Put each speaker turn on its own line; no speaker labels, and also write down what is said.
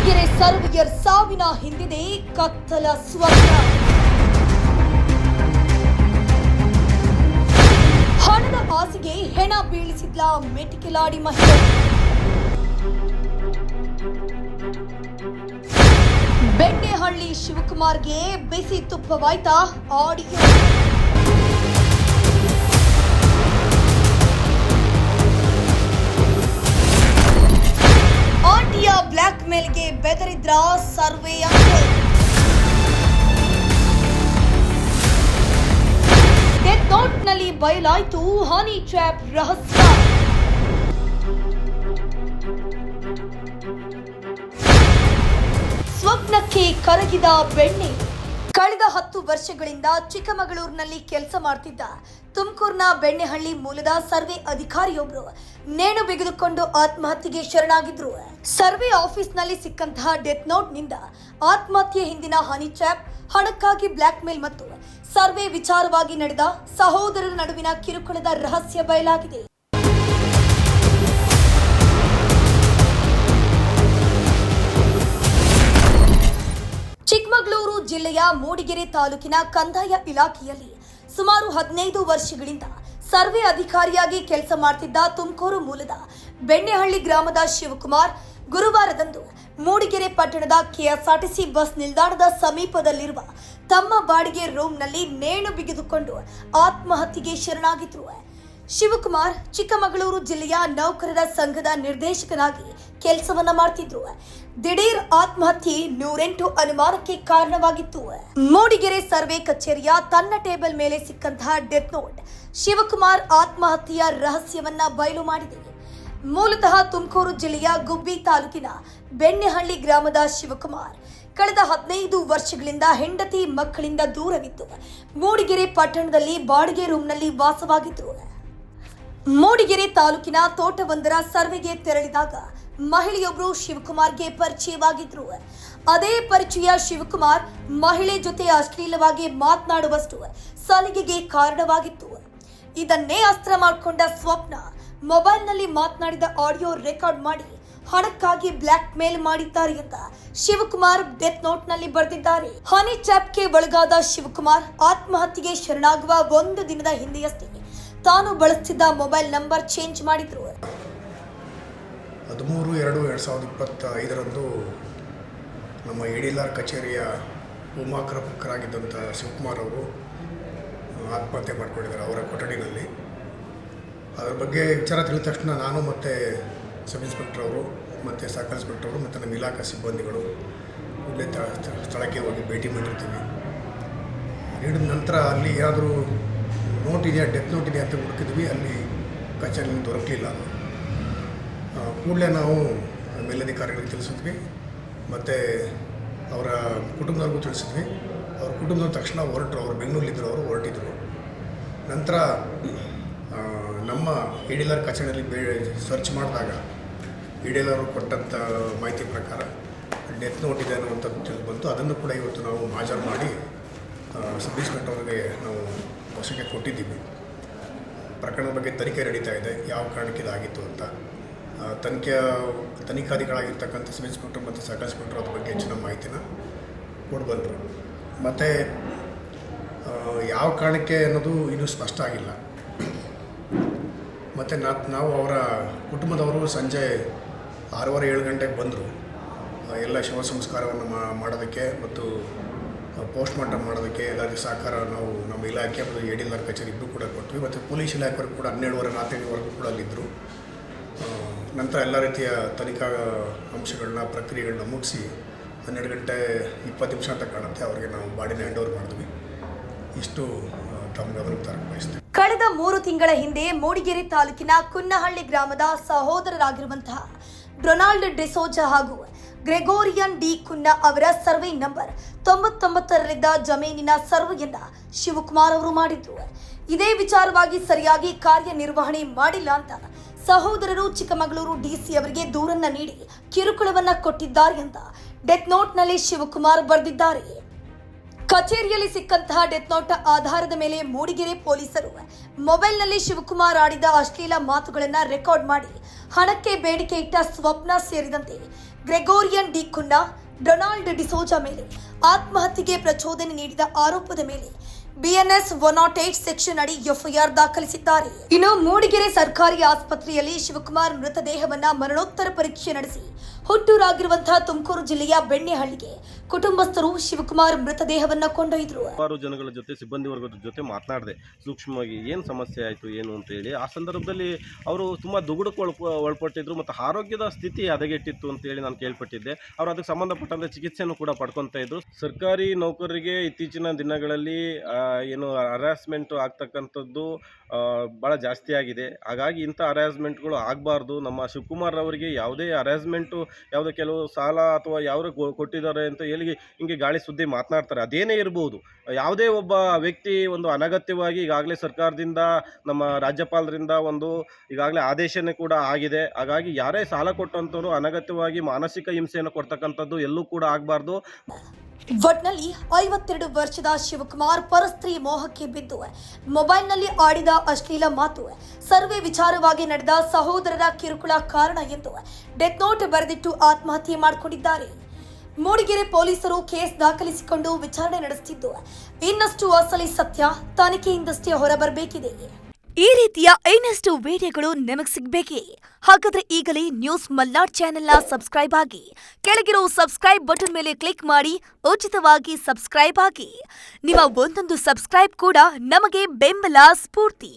ಮೂಡಿಗೆರೆ ಸರ್ವಿಯರ್ ಸಾವಿನ ಹಿಂದಿದೆ ಕತ್ತಲ ಸ್ವಪ್ನ. ಹಣದ ಆಸೆಗೆ ಹೆಣ ಬೀಳಿಸಿದ್ಲ ಮೆಟಿಕೆಲಾಡಿ ಮಹಿಳೆ. ಬೆಣ್ಣೆಹಳ್ಳಿ ಶಿವಕುಮಾರ್ಗೆ ಬಿಸಿ ತುಪ್ಪವಾಯ್ತಾ ಆಡಿಯೋ. ಆಂಟಿಯ ಬ್ಲಾಕ್ ಮೇಲ್ಗೆ ಬೆದರಿದ್ರ ಸರ್ವೆ ಅಂಕಲ್. ಡೆತ್ ನೋಟ್ನಲ್ಲಿ ಬಯಲಾಯಿತು ಹನಿ ಟ್ರ್ಯಾಪ್ ರಹಸ್ಯ. ಸ್ವಪ್ನಕ್ಕೆ ಕರಗಿದ ಬೆಣ್ಣೆ. ಕಳೆದ 10 ವರ್ಷಗಳಿಂದ ಚಿಕ್ಕಮಗಳೂರಿನಲ್ಲಿ ಕೆಲಸ ಮಾಡ್ತಿದ್ದ ತುಮಕೂರಿನ ಬೆಣ್ಣೆಹಳ್ಳಿ ಮೂಲದ ಸರ್ವೆ ಅಧಿಕಾರಿಯೊಬ್ಬರು ನೇಣು ಬಿಗಿದುಕೊಂಡು ಆತ್ಮಹತ್ಯೆಗೆ ಶರಣಾಗಿದ್ರು. ಸರ್ವೆ ಆಫೀಸ್ನಲ್ಲಿ ಸಿಕ್ಕಂತಹ ಡೆತ್ ನೋಟ್ನಿಂದ ಆತ್ಮಹತ್ಯೆ ಹಿಂದಿನ ಹನಿ ಟ್ರ್ಯಾಪ್, ಹಣಕ್ಕಾಗಿ ಬ್ಲಾಕ್ ಮೇಲ್ ಮತ್ತು ಸರ್ವೆ ವಿಚಾರವಾಗಿ ನಡೆದ ಸಹೋದರರ ನಡುವಿನ ಕಿರುಕುಳದ ರಹಸ್ಯ ಬಯಲಾಗಿದೆ. ಚಿಕ್ಕಮಗಳೂರು ಜಿಲ್ಲೆಯ ಮೂಡಿಗೆರೆ ತಾಲೂಕಿನ ಕಂದಾಯ ಇಲಾಖೆಯಲ್ಲಿ ಸುಮಾರು 15 ವರ್ಷಗಳಿಂದ ಸರ್ವೆ ಅಧಿಕಾರಿಯಾಗಿ ಕೆಲಸ ಮಾಡ್ತಿದ್ದ ತುಮಕೂರು ಮೂಲದ ಬೆಣ್ಣೆಹಳ್ಳಿ ಗ್ರಾಮದ ಶಿವಕುಮಾರ್ ಗುರುವಾರದಂದು ಮೂಡಿಗೆರೆ ಪಟ್ಟಣದ ಕೆಎಸ್ಆರ್ಟಿಸಿ ಬಸ್ ನಿಲ್ದಾಣದ ಸಮೀಪದಲ್ಲಿರುವ ತಮ್ಮ ಬಾಡಿಗೆ ರೂಮ್ನಲ್ಲಿ ನೇಣು ಬಿಗಿದುಕೊಂಡು ಆತ್ಮಹತ್ಯೆಗೆ ಶರಣಾಗಿದ್ರು. ಶಿವಕುಮಾರ್ ಚಿಕ್ಕಮಗಳೂರು ಜಿಲ್ಲೆಯ ನೌಕರರ ಸಂಘದ ನಿರ್ದೇಶಕನಾಗಿ ಕೆಲಸವನ್ನ ಮಾಡ್ತಿದ್ರು. ದಿಢೀರ್ ಆತ್ಮಹತ್ಯೆ 108 ಅನುಮಾನಕ್ಕೆ ಕಾರಣವಾಗಿತ್ತು. ಮೂಡಿಗೆರೆ ಸರ್ವೆ ಕಚೇರಿಯ ತನ್ನ ಟೇಬಲ್ ಮೇಲೆ ಸಿಕ್ಕಂತಹ ಡೆತ್ ನೋಟ್ ಶಿವಕುಮಾರ್ ಆತ್ಮಹತ್ಯೆಯ ರಹಸ್ಯವನ್ನ ಬಯಲು ಮಾಡಿದೆ. ಮೂಲತಃ ತುಮಕೂರು ಜಿಲ್ಲೆಯ ಗುಬ್ಬಿ ತಾಲೂಕಿನ ಬೆಣ್ಣೆಹಳ್ಳಿ ಗ್ರಾಮದ ಶಿವಕುಮಾರ್ ಕಳೆದ 15 ವರ್ಷಗಳಿಂದ ಹೆಂಡತಿ ಮಕ್ಕಳಿಂದ ದೂರವಿದ್ದು ಮೂಡಿಗೆರೆ ಪಟ್ಟಣದಲ್ಲಿ ಬಾಡಿಗೆ ರೂಮ್ನಲ್ಲಿ ವಾಸವಾಗಿದ್ರು. ಮೂಡಿಗೆರೆ ತಾಲೂಕಿನ ತೋಟವೊಂದರ ಸರ್ವೆಗೆ ತೆರಳಿದಾಗ ಮಹಿಳೆಯೊಬ್ಬರು ಶಿವಕುಮಾರ್ಗೆ ಪರಿಚಯವಾಗಿದ್ರು. ಅದೇ ಪರಿಚಯ ಶಿವಕುಮಾರ್ ಮಹಿಳೆ ಜೊತೆ ಅಶ್ಲೀಲವಾಗಿ ಮಾತನಾಡುವಷ್ಟು ಸಲಿಗೆಗೆ ಕಾರಣವಾಗಿತ್ತು. ಇದನ್ನೇ ಅಸ್ತ್ರ ಮಾಡಿಕೊಂಡ ಸ್ವಪ್ನ ಮೊಬೈಲ್ನಲ್ಲಿ ಮಾತನಾಡಿದ ಆಡಿಯೋ ರೆಕಾರ್ಡ್ ಮಾಡಿ ಹಣಕ್ಕಾಗಿ ಬ್ಲಾಕ್ ಮೇಲ್ ಮಾಡಿದ್ದಾರೆ ಅಂತ ಶಿವಕುಮಾರ್ ಡೆತ್ ನೋಟ್ನಲ್ಲಿ ಬರೆದಿದ್ದಾರೆ. ಹನಿ ಟ್ರ್ಯಾಪ್ಗೆ ಒಳಗಾದ ಶಿವಕುಮಾರ್ ಆತ್ಮಹತ್ಯೆಗೆ ಶರಣಾಗುವ 1 ದಿನದ ಹಿಂದೆಯಷ್ಟೇ ತಾನು ಬಳಸುತ್ತಿದ್ದ ಮೊಬೈಲ್ ನಂಬರ್ ಚೇಂಜ್ ಮಾಡಿದ್ರು.
13/2/2025 ನಮ್ಮ ಎಡಿಲಾರ್ ಕಚೇರಿಯ ಉಮಾಕ್ರಮುಖರಾಗಿದ್ದಂಥ ಶಿವಕುಮಾರ್ ಅವರು ಆತ್ಮಹತ್ಯೆ ಮಾಡಿಕೊಂಡಿದ್ದಾರೆ ಅವರ ಕೊಠಡಿನಲ್ಲಿ. ಅದರ ಬಗ್ಗೆ ವಿಚಾರ ತಿಳಿದ ತಕ್ಷಣ ನಾನು ಮತ್ತು ಸಬ್ ಇನ್ಸ್ಪೆಕ್ಟರ್ ಅವರು ಮತ್ತು ಸರ್ಕಲ್ ಇನ್ಸ್ಪೆಕ್ಟರ್ ಅವರು ಮತ್ತು ನಮ್ಮ ಇಲಾಖಾ ಸಿಬ್ಬಂದಿಗಳು ಇಲ್ಲೇ ಸ್ಥಳಕ್ಕೆ ಹೋಗಿ ಭೇಟಿ ಮಾಡಿರ್ತೀವಿ. ನೀಡಿದ ನಂತರ ಅಲ್ಲಿ ಏನಾದರೂ ನೋಟ್ ಇದೆಯಾ, ಡೆತ್ ನೋಟ್ ಇದೆಯಾ ಅಂತ ಹುಡುಕಿದ್ವಿ. ಅಲ್ಲಿ ಕಚೇರಿಯಲ್ಲಿ ದೊರಕಲಿಲ್ಲ. ಕೂಡಲೇ ನಾವು ಮೇಲಧಿಕಾರಿಗಳಿಗೆ ತಿಳಿಸಿದ್ವಿ ಮತ್ತು ಅವರ ಕುಟುಂಬದವ್ರಿಗೂ ತಿಳಿಸಿದ್ವಿ. ಅವ್ರ ಕುಟುಂಬದವ್ರು ತಕ್ಷಣ ಹೊರಟರು. ಅವರು ಬೆಂಗಳೂರಲ್ಲಿದ್ದರು, ಅವರು ಹೊರಟಿದ್ರು. ನಂತರ ನಮ್ಮ ಎಡಿಲಾರ್ ಕಚೇರಿಯಲ್ಲಿ ಸರ್ಚ್ ಮಾಡಿದಾಗ ಎಡಿಲಾರ್ ಕೊಟ್ಟಂಥ ಮಾಹಿತಿ ಪ್ರಕಾರ ಡೆತ್ ನೋಟ್ ಇದೆ ಅನ್ನುವಂಥದ್ದು ತಿಳಿದು ಬಂತು. ಅದನ್ನು ಕೂಡ ಇವತ್ತು ನಾವು ಹಾಜರು ಮಾಡಿ ಸಬ್ ಇನ್ಸ್ಪೆಕ್ಟರ್ ಅವರಿಗೆ ನಾವು ವಶಕ್ಕೆ ಕೊಟ್ಟಿದ್ದೀವಿ. ಪ್ರಕರಣದ ಬಗ್ಗೆ ತನಿಖೆ ನಡೀತಾ ಇದೆ, ಯಾವ ಕಾರಣಕ್ಕೆ ಇದಾಗಿತ್ತು ಅಂತ. ತನಿಖಾಧಿಕಾರಿಗಳಾಗಿರ್ತಕ್ಕಂಥ ಸಬ್ ಇನ್ಸ್ಪೆಕ್ಟರ್ ಮತ್ತು ಸರ್ಕಲ್ ಇನ್ಸ್ಪೆಕ್ಟರ್ ಅದ್ರ ಬಗ್ಗೆ ಹೆಚ್ಚಿನ ಮಾಹಿತಿನ ಕೊಡ್ಬಂದರು. ಮತ್ತು ಯಾವ ಕಾರಣಕ್ಕೆ ಅನ್ನೋದು ಇನ್ನೂ ಸ್ಪಷ್ಟ ಆಗಿಲ್ಲ. ಮತ್ತು ನಾವು ಅವರ ಕುಟುಂಬದವರು ಸಂಜೆ 6:30-7 ಗಂಟೆಗೆ ಬಂದರು. ಎಲ್ಲ ಶವ ಸಂಸ್ಕಾರವನ್ನು ಮಾಡೋದಕ್ಕೆ ಮತ್ತು ಪೋಸ್ಟ್ ಮಾರ್ಟಮ್ ಮಾಡೋದಕ್ಕೆ ಎಲ್ಲರಿಗೂ ಸಹಕಾರ ನಾವು ನಮ್ಮ ಇಲಾಖೆ ಮತ್ತು ಎಡಿಲಾರ್ ಕಚೇರಿ ಇಬ್ಬರು ಕೂಡ ಕೊಟ್ವಿ. ಮತ್ತು ಪೊಲೀಸ್ ಇಲಾಖೆಯವರು ಕೂಡ 12:30 ರಾತ್ರಿವರೆಗೂ ಕೂಡ ಅಲ್ಲಿದ್ದರು. ನಂತರ ಎಲ್ಲ ರೀತಿಯ ತನಿಖಾ ಅಂಶಗಳನ್ನ ಪ್ರಕ್ರಿಯೆಗಳನ್ನ ಮುಗಿಸಿ 12:20 ಅಂತ ಕಾಣುತ್ತೆ ಅವರಿಗೆ ನಾವು ಬಾಡಿನ ಹ್ಯಾಂಡ್ ಓವರ್ ಮಾಡಿದ್ವಿ. ಇಷ್ಟು ತಮ್ಮ ಗಮನಕ್ಕೆ ತರಕ್ಕೆ ಬಯಸ್ತೇವೆ.
ಕಳೆದ 3 ತಿಂಗಳ ಹಿಂದೆ ಮೂಡಿಗೆರೆ ತಾಲೂಕಿನ ಕುನ್ನಹಳ್ಳಿ ಗ್ರಾಮದ ಸಹೋದರರಾಗಿರುವಂತಹ ಡೊನಾಲ್ಡ್ ಡಿಸೋಜಾ ಹಾಗೂ ಗ್ರೆಗೋರಿಯನ್ ಡಿ ಕುನ್ನ ಅವರ ಸರ್ವೆ ನಂಬರ್ 99ರಲ್ಲಿದ್ದ ಜಮೀನಿನ ಸರ್ವೆಯನ್ನ ಶಿವಕುಮಾರ್ ಅವರು ಮಾಡಿದ್ರು. ಇದೇ ವಿಚಾರವಾಗಿ ಸರಿಯಾಗಿ ಕಾರ್ಯನಿರ್ವಹಣೆ ಮಾಡಿಲ್ಲ ಅಂತ ಸಹೋದರರು ಚಿಕ್ಕಮಗಳೂರು ಡಿಸಿ ಅವರಿಗೆ ದೂರನ್ನ ನೀಡಿ ಕಿರುಕುಳವನ್ನ ಕೊಟ್ಟಿದ್ದಾರೆ ಅಂತ ಡೆತ್ ನೋಟ್ನಲ್ಲಿ ಶಿವಕುಮಾರ್ ಬರೆದಿದ್ದಾರೆ. ಕಚೇರಿಯಲ್ಲಿ ಸಿಕ್ಕಂತಹ ಡೆತ್ ನೋಟ್ ಆಧಾರದ ಮೇಲೆ ಮೂಡಿಗೆರೆ ಪೊಲೀಸರು ಮೊಬೈಲ್ನಲ್ಲಿ ಶಿವಕುಮಾರ್ ಆಡಿದ ಅಶ್ಲೀಲ ಮಾತುಗಳನ್ನು ರೆಕಾರ್ಡ್ ಮಾಡಿ ಹಣಕ್ಕೆ ಬೇಡಿಕೆ ಇಟ್ಟ ಸ್ವಪ್ನ ಸೇರಿದಂತೆ Gregorian D Cunha, Donald D'Souza ಮೇಲೆ ಆತ್ಮಹತ್ಯೆಗೆ ಪ್ರಚೋದನೆ ನೀಡಿದ ಆರೋಪದ ಮೇಲೆ ಬಿಎನ್ಎಸ್ 108 ಸೆಕ್ಷನ್ ಅಡಿ ಎಫ್ಐಆರ್ ದಾಖಲಿಸಿದ್ದಾರೆ. ಇನ್ನು ಮೂಡಿಗೆರೆ ಸರ್ಕಾರಿ ಆಸ್ಪತ್ರೆಯಲ್ಲಿ ಶಿವಕುಮಾರ್ ಮೃತದೇಹವನ್ನ ಮರಣೋತ್ತರ ಪರೀಕ್ಷೆ ನಡೆಸಿ ಹುಟ್ಟೂರಾಗಿರುವಂತಹ ತುಮಕೂರು ಜಿಲ್ಲೆಯ ಬೆಣ್ಣೆಹಳ್ಳಿಗೆ ಕುಟುಂಬಸ್ಥರು ಶಿವಕುಮಾರ್ ಮೃತದೇಹವನ್ನ ಕೊಂಡೊಯ್ದರು.
ಹಲವಾರು ಜನಗಳ ಜೊತೆ ಸಿಬ್ಬಂದಿ ವರ್ಗದ ಜೊತೆ ಮಾತನಾಡಿದೆ ಸೂಕ್ಷ್ಮವಾಗಿ ಏನು ಸಮಸ್ಯೆ ಆಯಿತು ಏನು ಅಂತೇಳಿ. ಆ ಸಂದರ್ಭದಲ್ಲಿ ಅವರು ತುಂಬ ದುಗುಡಕ್ಕೆ ಒಳಪಟ್ಟಿದ್ರು ಮತ್ತು ಆರೋಗ್ಯದ ಸ್ಥಿತಿ ಹದಗೆಟ್ಟಿತ್ತು ಅಂತೇಳಿ ನಾನು ಕೇಳ್ಪಟ್ಟಿದ್ದೆ. ಅವರು ಅದಕ್ಕೆ ಸಂಬಂಧಪಟ್ಟಂತೆ ಚಿಕಿತ್ಸೆಯನ್ನು ಕೂಡ ಪಡ್ಕೊತಾ ಇದ್ರು. ಸರ್ಕಾರಿ ನೌಕರರಿಗೆ ಇತ್ತೀಚಿನ ದಿನಗಳಲ್ಲಿ ಏನು ಹರಾಸ್ಮೆಂಟು ಆಗ್ತಕ್ಕಂಥದ್ದು ಭಾಳ ಜಾಸ್ತಿ ಆಗಿದೆ. ಹಾಗಾಗಿ ಇಂಥ ಹರಾಸ್ಮೆಂಟ್ಗಳು ಆಗಬಾರ್ದು. ನಮ್ಮ ಶಿವಕುಮಾರ್ ಅವರಿಗೆ ಯಾವುದೇ ಹರಾಸ್ಮೆಂಟು, ಯಾವುದೇ ಕೆಲವು ಸಾಲ ಅಥವಾ ಯಾರು ಕೊಟ್ಟಿದ್ದಾರೆ ಅಂತ ಹೇಳಿ ಹಿಂಗೆ ಗಾಳಿ ಸುದ್ದಿ ಮಾತನಾಡ್ತಾರೆ. ಅದೇನೇ ಇರ್ಬೋದು, ಯಾವುದೇ ಒಬ್ಬ ವ್ಯಕ್ತಿ ಒಂದು ಅನಗತ್ಯವಾಗಿ ಈಗಾಗಲೇ ಸರ್ಕಾರದಿಂದ ನಮ್ಮ ರಾಜ್ಯಪಾಲರಿಂದ ಒಂದು ಈಗಾಗಲೇ ಆದೇಶನೇ ಕೂಡ ಆಗಿದೆ. ಹಾಗಾಗಿ ಯಾರೇ ಸಾಲ ಕೊಟ್ಟಂಥವ್ರು ಅನಗತ್ಯವಾಗಿ ಮಾನಸಿಕ ಹಿಂಸೆಯನ್ನು ಕೊಡ್ತಕ್ಕಂಥದ್ದು ಎಲ್ಲೂ ಕೂಡ ಆಗಬಾರ್ದು.
ಒಟ್ನಲ್ಲಿ 52 ವರ್ಷದ ಶಿವಕುಮಾರ್ ಪರಸ್ತ್ರೀ ಮೋಹಕ್ಕೆ ಬಿದ್ದು ಮೊಬೈಲ್ನಲ್ಲಿ ಆಡಿದ ಅಶ್ಲೀಲ ಮಾತು ಸರ್ವೆ ವಿಚಾರವಾಗಿ ನಡೆದ ಸಹೋದರರ ಕಿರುಕುಳ ಕಾರಣ ಎಂದು ಡೆತ್ ನೋಟ್ ಬರೆದಿಟ್ಟು ಆತ್ಮಹತ್ಯೆ ಮಾಡಿಕೊಂಡಿದ್ದಾರೆ. ಮೂಡಿಗೆರೆ ಪೊಲೀಸರು ಕೇಸ್ ದಾಖಲಿಸಿಕೊಂಡು ವಿಚಾರಣೆ ನಡೆಸುತ್ತಿದ್ದು ಇನ್ನಷ್ಟು ಅಸಲಿ ಸತ್ಯ ತನಿಖೆಯಿಂದಷ್ಟೇ ಹೊರಬರಬೇಕಿದೆ. ಈ ರೀತಿಯ ಇನ್ನಷ್ಟು ವಿಡಿಯೋಗಳು ನಿಮಗೆ ಸಿಗಬೇಕೇ? ಹಾಗಾದ್ರೆ ಈಗಲೇ ನ್ಯೂಸ್ ಮಲ್ನಾಡ್ ಚಾನೆಲ್ನ ಸಬ್ಸ್ಕ್ರೈಬ್ ಆಗಿ, ಕೆಳಗಿರೋ ಸಬ್ಸ್ಕ್ರೈಬ್ ಬಟನ್ ಮೇಲೆ ಕ್ಲಿಕ್ ಮಾಡಿ ಉಚಿತವಾಗಿ ಸಬ್ಸ್ಕ್ರೈಬ್ ಆಗಿ. ನಿಮ್ಮ ಒಂದೊಂದು ಸಬ್ಸ್ಕ್ರೈಬ್ ಕೂಡ ನಮಗೆ ಬೆಂಬಲ, ಸ್ಫೂರ್ತಿ.